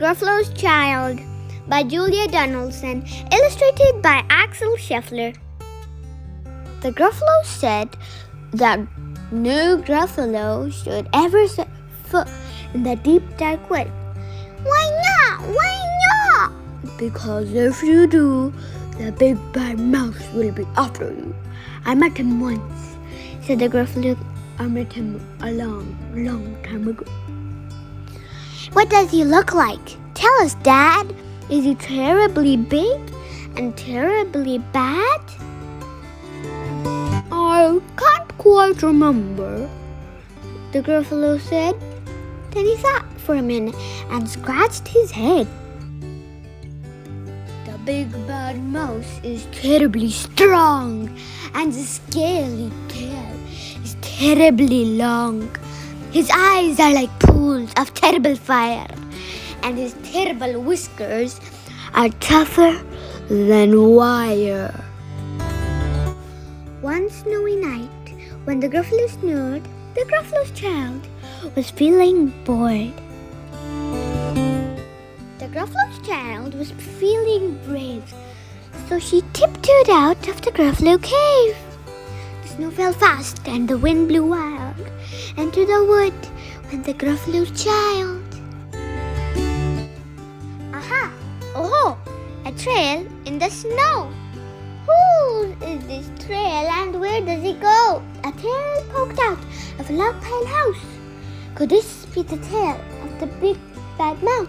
Gruffalo Child by Julia Donaldson, illustrated by Axel Scheffler. The Gruffalo said that no Gruffalo should ever set foot in the deep dark wood. Why not? Why not? Because if you do, the big bad mouse will be after you. I met him once, said the Gruffalo. I met him a long time ago. What does he look like? Tell us, Dad. Is he terribly big and terribly bad? I can't quite remember, the Gruffalo said. Then he thought for a minute and scratched his head. The big bad mouse is terribly strong, and the scaly tail is terribly long. His eyes are like pools of terrible fire, and his terrible whiskers are tougher than wire. One snowy night, when the Gruffalo snored, the Gruffalo Child was feeling bored. The Gruffalo Child was feeling brave, so she tiptoed out of the Gruffalo cave. The snow fell fast and the wind blew wild. Into the wood went the Gruffalo Child. Aha! Oh, a trail in the snow. Whose is this trail and where does it go? A tail poked out of a log pile house. Could this be the tail of the big bad mouse?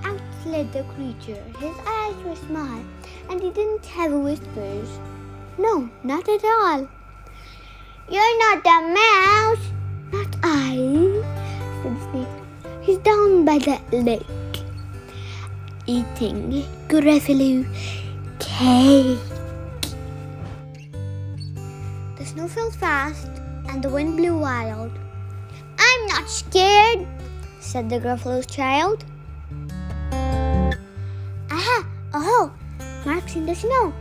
Out slid the creature. His eyes were small and he didn't have whiskers. No, not at all. You're not the mouse. Not I, said Snail. He's down by the lake, eating Gruffalo cake. The snow fell fast and the wind blew wild. I'm not scared, said the Gruffalo Child. Aha! Oh, marks in the snow.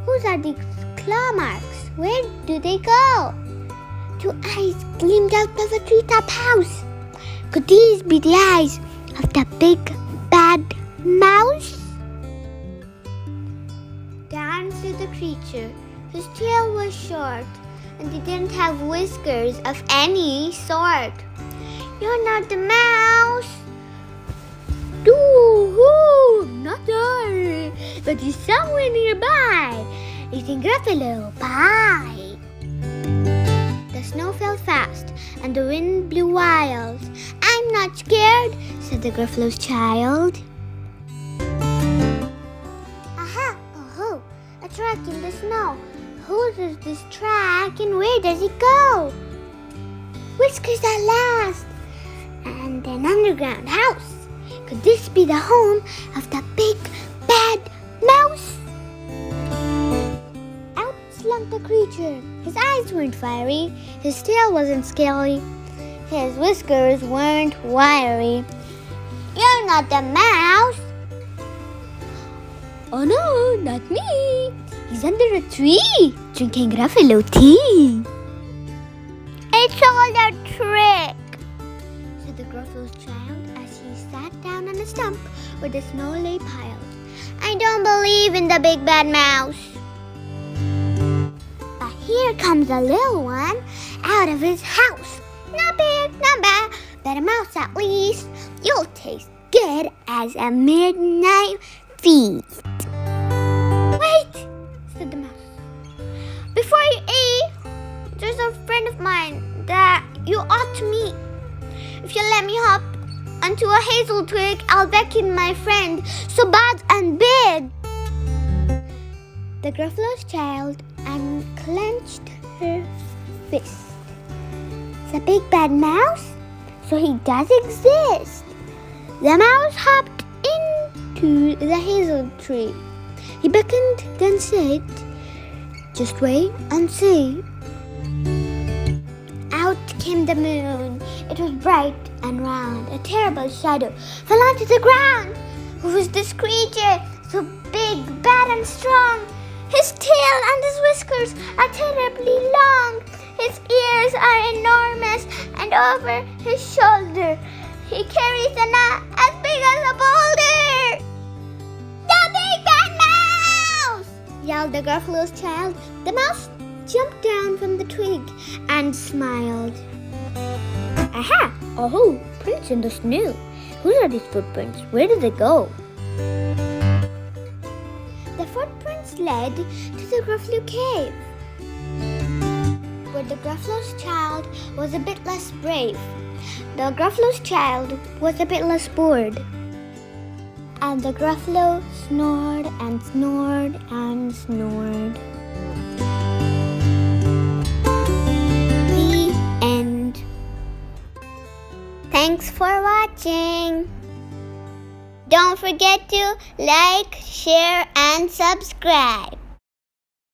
Whose are these claw marks? Where do they go? Two eyes gleamed out of a treetop house. Could these be the eyes of the big bad mouse? Down slid the creature. His tail was short and he didn't have whiskers of any sort. You're not the mouse. Doo-hoo, not I, but he's somewhere nearby, eating Gruffalo pie. The snow fell fast and the wind blew wild. I'm not scared, said the Gruffalo Child. Aha! Oh, a track in the snow. Whose is this track and where does it go? Whiskers at last! And an underground house. Could this be the home of the big bad mouse? Out slunk the creature. His eyes weren't fiery. His tail wasn't scaly. His whiskers weren't wiry. You're not the mouse. Oh no, not me. He's under a tree, drinking Gruffalo tea. It's all a trick, said the Gruffalo Child as he sat down on a stump where the snow lay piled. I don't believe in the big bad mouse. But here comes a little one out of his house. Not big, not bad, but a mouse at least. You'll taste good as a midnight feast. Wait, said the mouse. Before you eat, there's a friend of mine that you ought to meet. If you let me hop onto a hazel twig, I'll beckon my friend, so bad and big. The Gruffalo Child unclenched her fist. The big bad mouse? So he does exist. The mouse hopped into the hazel tree. He beckoned, then said, just wait and see. Out came the moon. It was bright and round. A terrible shadow fell onto the ground. Who was this creature, so big, bad, and strong? His tail and his whiskers are terribly long. His ears are enormous, and over his shoulder He carries a nut as big as a boulder. The big bad mouse! Yelled the Gruffalo Child. The mouse jumped down from the twig and smiled. Aha! Oh, prints in the snow. Whose are these footprints? Where did they go? The footprints led to the Gruffalo cave, but the Gruffalo Child was a bit less brave. The Gruffalo Child was a bit less bored. And the Gruffalo snored and snored and snored. The end. Thanks for watching. Don't forget to like, share, and subscribe.